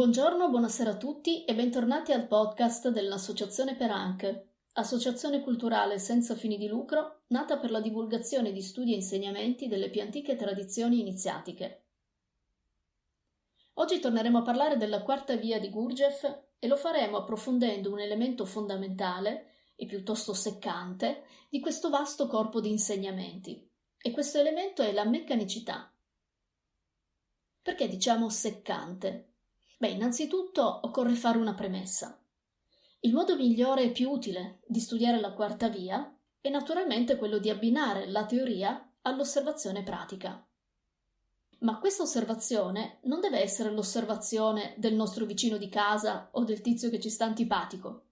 Buongiorno, buonasera a tutti e bentornati al podcast dell'Associazione Peranc, associazione culturale senza fini di lucro, nata per la divulgazione di studi e insegnamenti delle più antiche tradizioni iniziatiche. Oggi torneremo a parlare della quarta via di Gurdjieff e lo faremo approfondendo un elemento fondamentale e piuttosto seccante di questo vasto corpo di insegnamenti. E questo elemento è la meccanicità. Perché diciamo seccante? Innanzitutto occorre fare una premessa. Il modo migliore e più utile di studiare la quarta via è naturalmente quello di abbinare la teoria all'osservazione pratica. Ma questa osservazione non deve essere l'osservazione del nostro vicino di casa o del tizio che ci sta antipatico.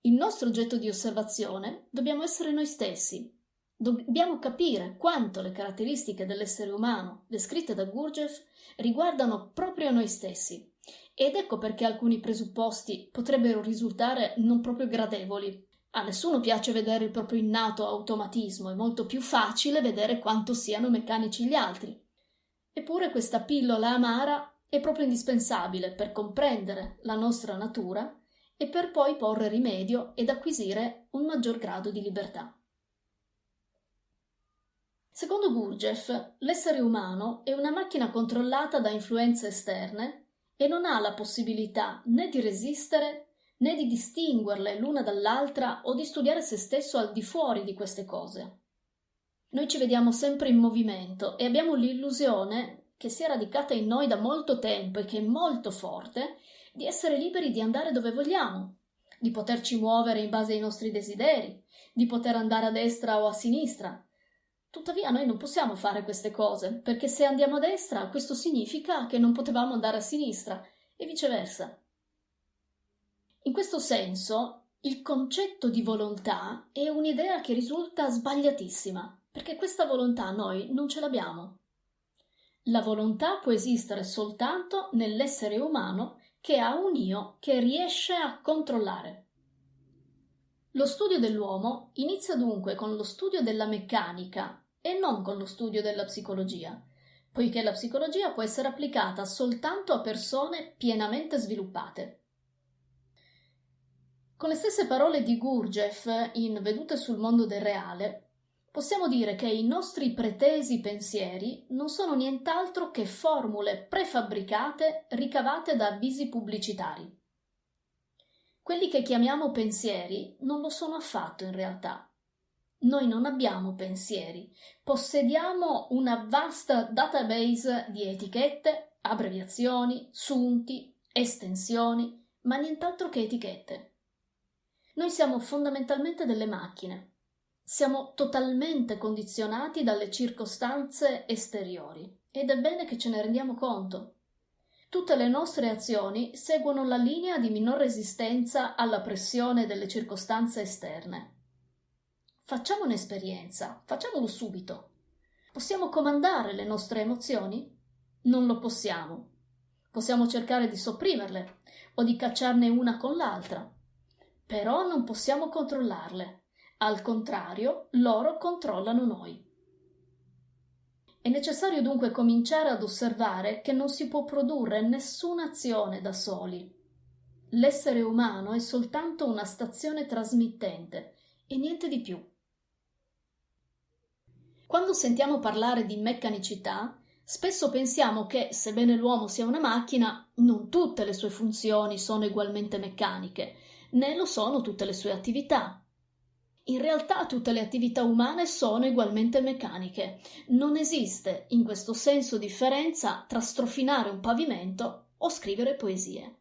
Il nostro oggetto di osservazione dobbiamo essere noi stessi. Dobbiamo capire quanto le caratteristiche dell'essere umano descritte da Gurdjieff riguardano proprio noi stessi. Ed ecco perché alcuni presupposti potrebbero risultare non proprio gradevoli. A nessuno piace vedere il proprio innato automatismo, è molto più facile vedere quanto siano meccanici gli altri. Eppure questa pillola amara è proprio indispensabile per comprendere la nostra natura e per poi porre rimedio ed acquisire un maggior grado di libertà. Secondo Gurdjieff, l'essere umano è una macchina controllata da influenze esterne e non ha la possibilità né di resistere né di distinguerle l'una dall'altra o di studiare se stesso al di fuori di queste cose. Noi ci vediamo sempre in movimento e abbiamo l'illusione, che si è radicata in noi da molto tempo e che è molto forte, di essere liberi di andare dove vogliamo, di poterci muovere in base ai nostri desideri, di poter andare a destra o a sinistra. Tuttavia noi non possiamo fare queste cose, perché se andiamo a destra questo significa che non potevamo andare a sinistra e viceversa. In questo senso, il concetto di volontà è un'idea che risulta sbagliatissima, perché questa volontà noi non ce l'abbiamo. La volontà può esistere soltanto nell'essere umano che ha un io che riesce a controllare. Lo studio dell'uomo inizia dunque con lo studio della meccanica e non con lo studio della psicologia, poiché la psicologia può essere applicata soltanto a persone pienamente sviluppate. Con le stesse parole di Gurdjieff in Vedute sul mondo del reale, possiamo dire che i nostri pretesi pensieri non sono nient'altro che formule prefabbricate ricavate da avvisi pubblicitari. Quelli che chiamiamo pensieri non lo sono affatto in realtà. Noi non abbiamo pensieri, possediamo una vasta database di etichette, abbreviazioni, sunti, estensioni, ma nient'altro che etichette. Noi siamo fondamentalmente delle macchine. Siamo totalmente condizionati dalle circostanze esteriori ed è bene che ce ne rendiamo conto. Tutte le nostre azioni seguono la linea di minor resistenza alla pressione delle circostanze esterne. Facciamo un'esperienza, facciamolo subito. Possiamo comandare le nostre emozioni? Non lo possiamo. Possiamo cercare di sopprimerle o di cacciarne una con l'altra. Però non possiamo controllarle. Al contrario, loro controllano noi. È necessario dunque cominciare ad osservare che non si può produrre nessuna azione da soli. L'essere umano è soltanto una stazione trasmittente e niente di più. Quando sentiamo parlare di meccanicità, spesso pensiamo che, sebbene l'uomo sia una macchina, non tutte le sue funzioni sono ugualmente meccaniche, né lo sono tutte le sue attività. In realtà tutte le attività umane sono ugualmente meccaniche. Non esiste in questo senso differenza tra strofinare un pavimento o scrivere poesie.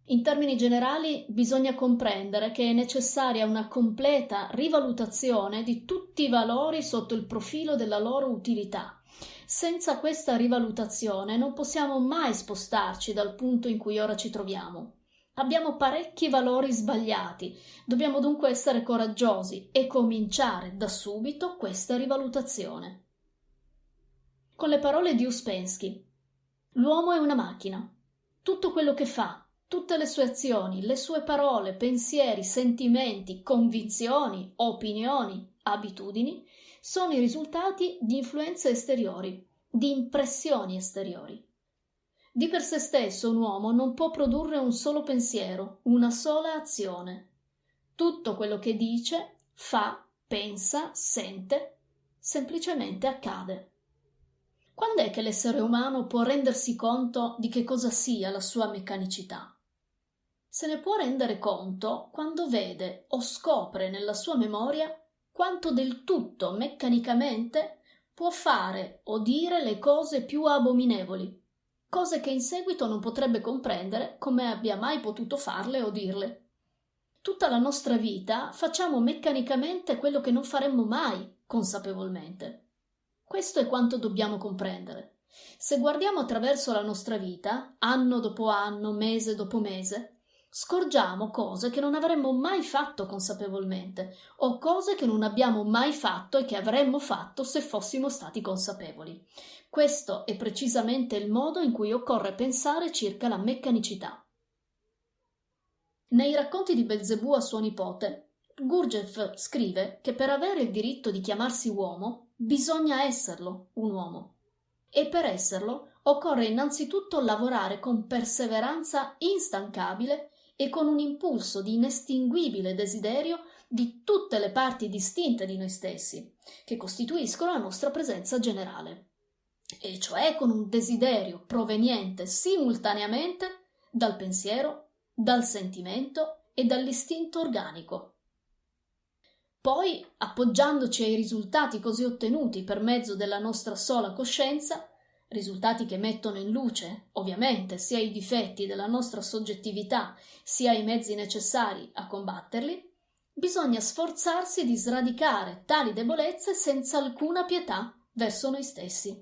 In termini generali bisogna comprendere che è necessaria una completa rivalutazione di tutti i valori sotto il profilo della loro utilità. Senza questa rivalutazione non possiamo mai spostarci dal punto in cui ora ci troviamo. Abbiamo parecchi valori sbagliati, dobbiamo dunque essere coraggiosi e cominciare da subito questa rivalutazione. Con le parole di Uspensky, l'uomo è una macchina. Tutto quello che fa, tutte le sue azioni, le sue parole, pensieri, sentimenti, convinzioni, opinioni, abitudini, sono i risultati di influenze esteriori, di impressioni esteriori. Di per sé stesso un uomo non può produrre un solo pensiero, una sola azione. Tutto quello che dice, fa, pensa, sente, semplicemente accade. Quando è che l'essere umano può rendersi conto di che cosa sia la sua meccanicità? Se ne può rendere conto quando vede o scopre nella sua memoria quanto del tutto meccanicamente può fare o dire le cose più abominevoli, cose che in seguito non potrebbe comprendere come abbia mai potuto farle o dirle. Tutta la nostra vita facciamo meccanicamente quello che non faremmo mai consapevolmente. Questo è quanto dobbiamo comprendere. Se guardiamo attraverso la nostra vita, anno dopo anno, mese dopo mese, scorgiamo cose che non avremmo mai fatto consapevolmente o cose che non abbiamo mai fatto e che avremmo fatto se fossimo stati consapevoli. Questo è precisamente il modo in cui occorre pensare circa la meccanicità. Nei racconti di Belzebù a suo nipote, Gurdjieff scrive che per avere il diritto di chiamarsi uomo bisogna esserlo un uomo. E per esserlo occorre innanzitutto lavorare con perseveranza instancabile e con un impulso di inestinguibile desiderio di tutte le parti distinte di noi stessi, che costituiscono la nostra presenza generale, e cioè con un desiderio proveniente simultaneamente dal pensiero, dal sentimento e dall'istinto organico. Poi, appoggiandoci ai risultati così ottenuti per mezzo della nostra sola coscienza, risultati che mettono in luce, ovviamente, sia i difetti della nostra soggettività, sia i mezzi necessari a combatterli, bisogna sforzarsi di sradicare tali debolezze senza alcuna pietà verso noi stessi.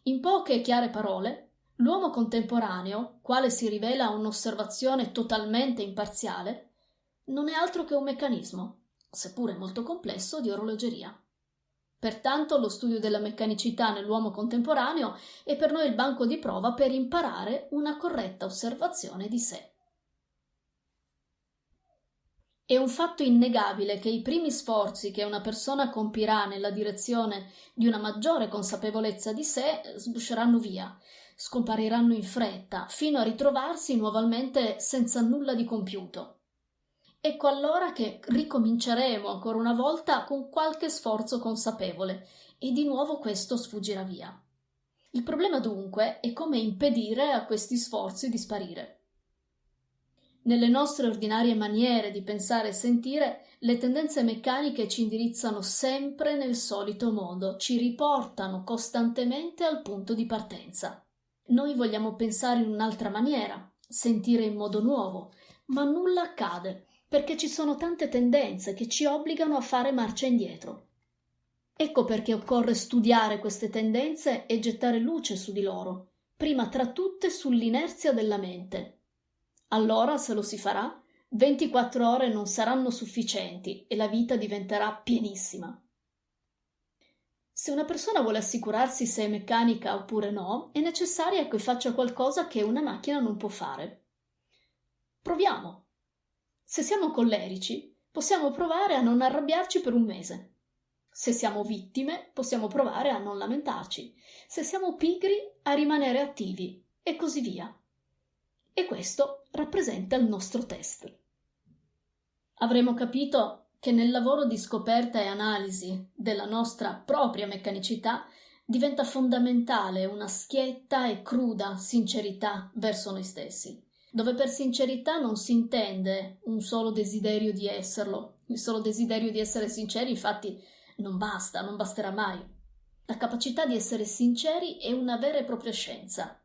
In poche e chiare parole, l'uomo contemporaneo, quale si rivela un'osservazione totalmente imparziale, non è altro che un meccanismo, seppure molto complesso, di orologeria. Pertanto lo studio della meccanicità nell'uomo contemporaneo è per noi il banco di prova per imparare una corretta osservazione di sé. È un fatto innegabile che i primi sforzi che una persona compirà nella direzione di una maggiore consapevolezza di sé sbusceranno via, scompariranno in fretta, fino a ritrovarsi nuovamente senza nulla di compiuto. Ecco allora che ricominceremo ancora una volta con qualche sforzo consapevole e di nuovo questo sfuggirà via. Il problema dunque è come impedire a questi sforzi di sparire. Nelle nostre ordinarie maniere di pensare e sentire, le tendenze meccaniche ci indirizzano sempre nel solito modo, ci riportano costantemente al punto di partenza. Noi vogliamo pensare in un'altra maniera, sentire in modo nuovo, ma nulla accade, perché ci sono tante tendenze che ci obbligano a fare marcia indietro. Ecco perché occorre studiare queste tendenze e gettare luce su di loro, prima tra tutte sull'inerzia della mente. Allora, se lo si farà, 24 ore non saranno sufficienti e la vita diventerà pienissima. Se una persona vuole assicurarsi se è meccanica oppure no, è necessario che faccia qualcosa che una macchina non può fare. Proviamo. Se siamo collerici, possiamo provare a non arrabbiarci per un mese. Se siamo vittime, possiamo provare a non lamentarci. Se siamo pigri, a rimanere attivi, e così via. E questo rappresenta il nostro test. Avremo capito che nel lavoro di scoperta e analisi della nostra propria meccanicità diventa fondamentale una schietta e cruda sincerità verso noi stessi, dove per sincerità non si intende un solo desiderio di esserlo. Il solo desiderio di essere sinceri, infatti, non basta, non basterà mai. La capacità di essere sinceri è una vera e propria scienza.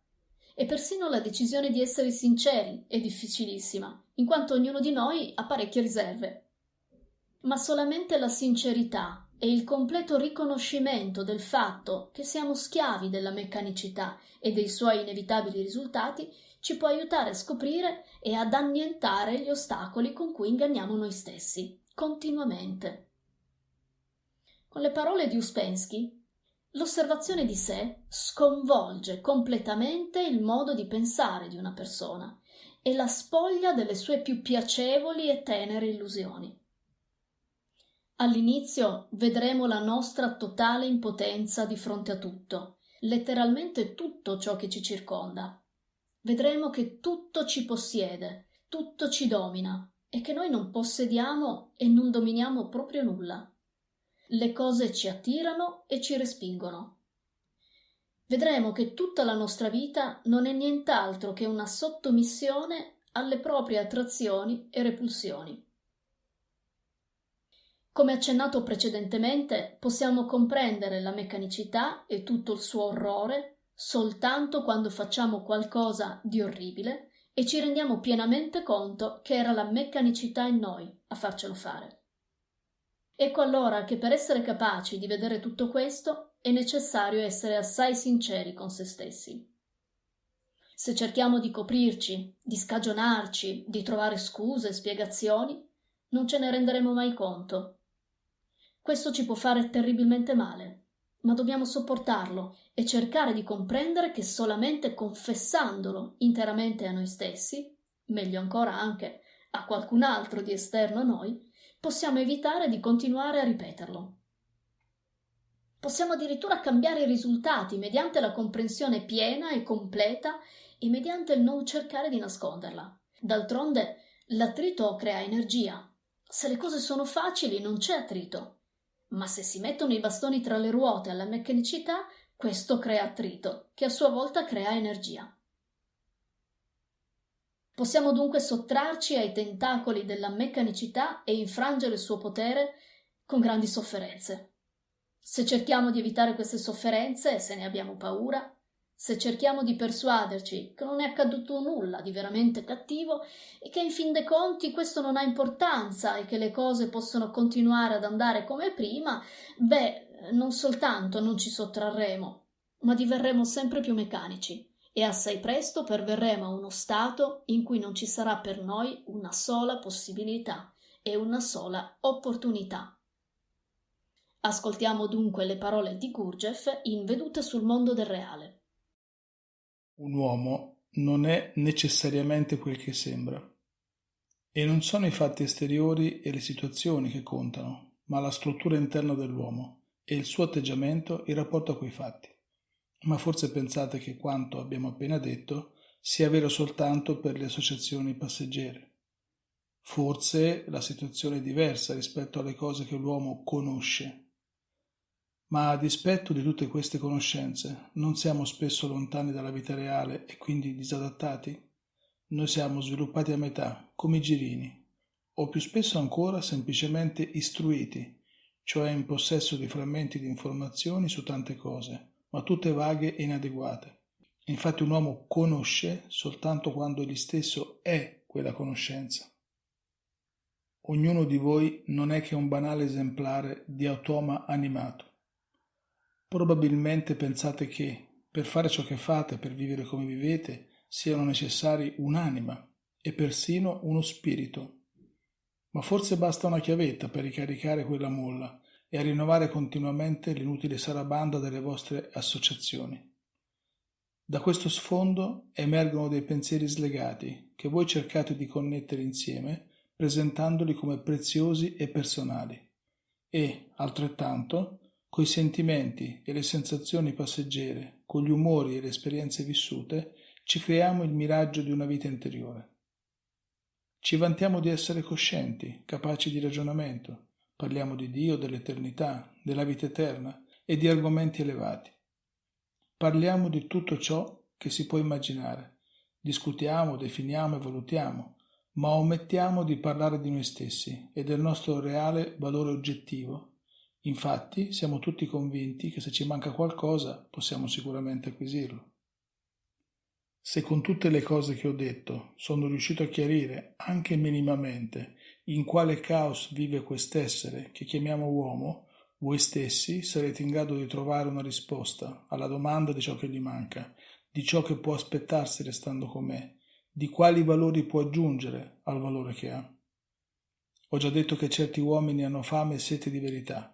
E persino la decisione di essere sinceri è difficilissima, in quanto ognuno di noi ha parecchie riserve. Ma solamente la sincerità e il completo riconoscimento del fatto che siamo schiavi della meccanicità e dei suoi inevitabili risultati ci può aiutare a scoprire e ad annientare gli ostacoli con cui inganniamo noi stessi, continuamente. Con le parole di Ouspensky, l'osservazione di sé sconvolge completamente il modo di pensare di una persona e la spoglia delle sue più piacevoli e tenere illusioni. All'inizio vedremo la nostra totale impotenza di fronte a tutto, letteralmente tutto ciò che ci circonda. Vedremo che tutto ci possiede, tutto ci domina e che noi non possediamo e non dominiamo proprio nulla. Le cose ci attirano e ci respingono. Vedremo che tutta la nostra vita non è nient'altro che una sottomissione alle proprie attrazioni e repulsioni. Come accennato precedentemente, possiamo comprendere la meccanicità e tutto il suo orrore soltanto quando facciamo qualcosa di orribile e ci rendiamo pienamente conto che era la meccanicità in noi a farcelo fare. Ecco allora che per essere capaci di vedere tutto questo è necessario essere assai sinceri con se stessi. Se cerchiamo di coprirci, di scagionarci, di trovare scuse e spiegazioni, non ce ne renderemo mai conto. Questo ci può fare terribilmente male, ma dobbiamo sopportarlo e cercare di comprendere che solamente confessandolo interamente a noi stessi, meglio ancora anche a qualcun altro di esterno a noi, possiamo evitare di continuare a ripeterlo. Possiamo addirittura cambiare i risultati mediante la comprensione piena e completa e mediante il non cercare di nasconderla. D'altronde, l'attrito crea energia. Se le cose sono facili non c'è attrito. Ma se si mettono i bastoni tra le ruote alla meccanicità, questo crea attrito, che a sua volta crea energia. Possiamo dunque sottrarci ai tentacoli della meccanicità e infrangere il suo potere con grandi sofferenze. Se cerchiamo di evitare queste sofferenze, se ne abbiamo paura, se cerchiamo di persuaderci che non è accaduto nulla di veramente cattivo e che in fin dei conti questo non ha importanza e che le cose possono continuare ad andare come prima, non soltanto non ci sottrarremo, ma diverremo sempre più meccanici e assai presto perverremo a uno stato in cui non ci sarà per noi una sola possibilità e una sola opportunità. Ascoltiamo dunque le parole di Gurdjieff in Vedute sul mondo del reale. Un uomo non è necessariamente quel che sembra. E non sono i fatti esteriori e le situazioni che contano, ma la struttura interna dell'uomo e il suo atteggiamento in rapporto a quei fatti. Ma forse pensate che quanto abbiamo appena detto sia vero soltanto per le associazioni passeggere. Forse la situazione è diversa rispetto alle cose che l'uomo conosce. Ma a dispetto di tutte queste conoscenze, non siamo spesso lontani dalla vita reale e quindi disadattati? Noi siamo sviluppati a metà, come i girini, o più spesso ancora semplicemente istruiti, cioè in possesso di frammenti di informazioni su tante cose, ma tutte vaghe e inadeguate. Infatti un uomo conosce soltanto quando egli stesso è quella conoscenza. Ognuno di voi non è che un banale esemplare di automa animato. Probabilmente pensate che, per fare ciò che fate, per vivere come vivete, siano necessari un'anima e persino uno spirito. Ma forse basta una chiavetta per ricaricare quella molla e a rinnovare continuamente l'inutile sarabanda delle vostre associazioni. Da questo sfondo emergono dei pensieri slegati che voi cercate di connettere insieme, presentandoli come preziosi e personali. E, altrettanto, coi sentimenti e le sensazioni passeggere, con gli umori e le esperienze vissute, ci creiamo il miraggio di una vita interiore. Ci vantiamo di essere coscienti, capaci di ragionamento, parliamo di Dio, dell'eternità, della vita eterna e di argomenti elevati. Parliamo di tutto ciò che si può immaginare, discutiamo, definiamo e valutiamo, ma omettiamo di parlare di noi stessi e del nostro reale valore oggettivo. Infatti, siamo tutti convinti che se ci manca qualcosa possiamo sicuramente acquisirlo. Se con tutte le cose che ho detto sono riuscito a chiarire, anche minimamente, in quale caos vive quest'essere che chiamiamo uomo, voi stessi sarete in grado di trovare una risposta alla domanda di ciò che gli manca, di ciò che può aspettarsi restando com'è, di quali valori può aggiungere al valore che ha. Ho già detto che certi uomini hanno fame e sete di verità.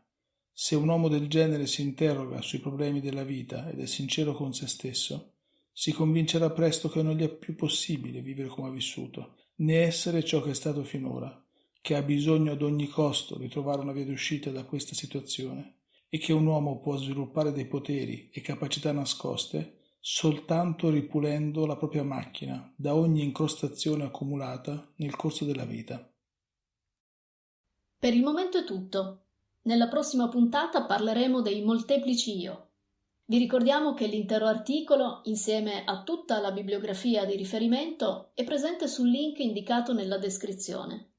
Se un uomo del genere si interroga sui problemi della vita ed è sincero con se stesso, si convincerà presto che non gli è più possibile vivere come ha vissuto, né essere ciò che è stato finora, che ha bisogno ad ogni costo di trovare una via d'uscita da questa situazione e che un uomo può sviluppare dei poteri e capacità nascoste soltanto ripulendo la propria macchina da ogni incrostazione accumulata nel corso della vita. Per il momento è tutto. Nella prossima puntata parleremo dei molteplici io. Vi ricordiamo che l'intero articolo, insieme a tutta la bibliografia di riferimento, è presente sul link indicato nella descrizione.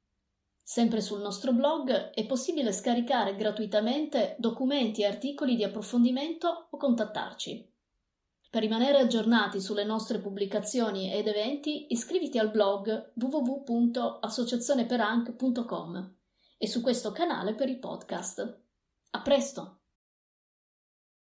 Sempre sul nostro blog è possibile scaricare gratuitamente documenti e articoli di approfondimento o contattarci. Per rimanere aggiornati sulle nostre pubblicazioni ed eventi, iscriviti al blog www.associazioneperanc.com e su questo canale per i podcast. A presto!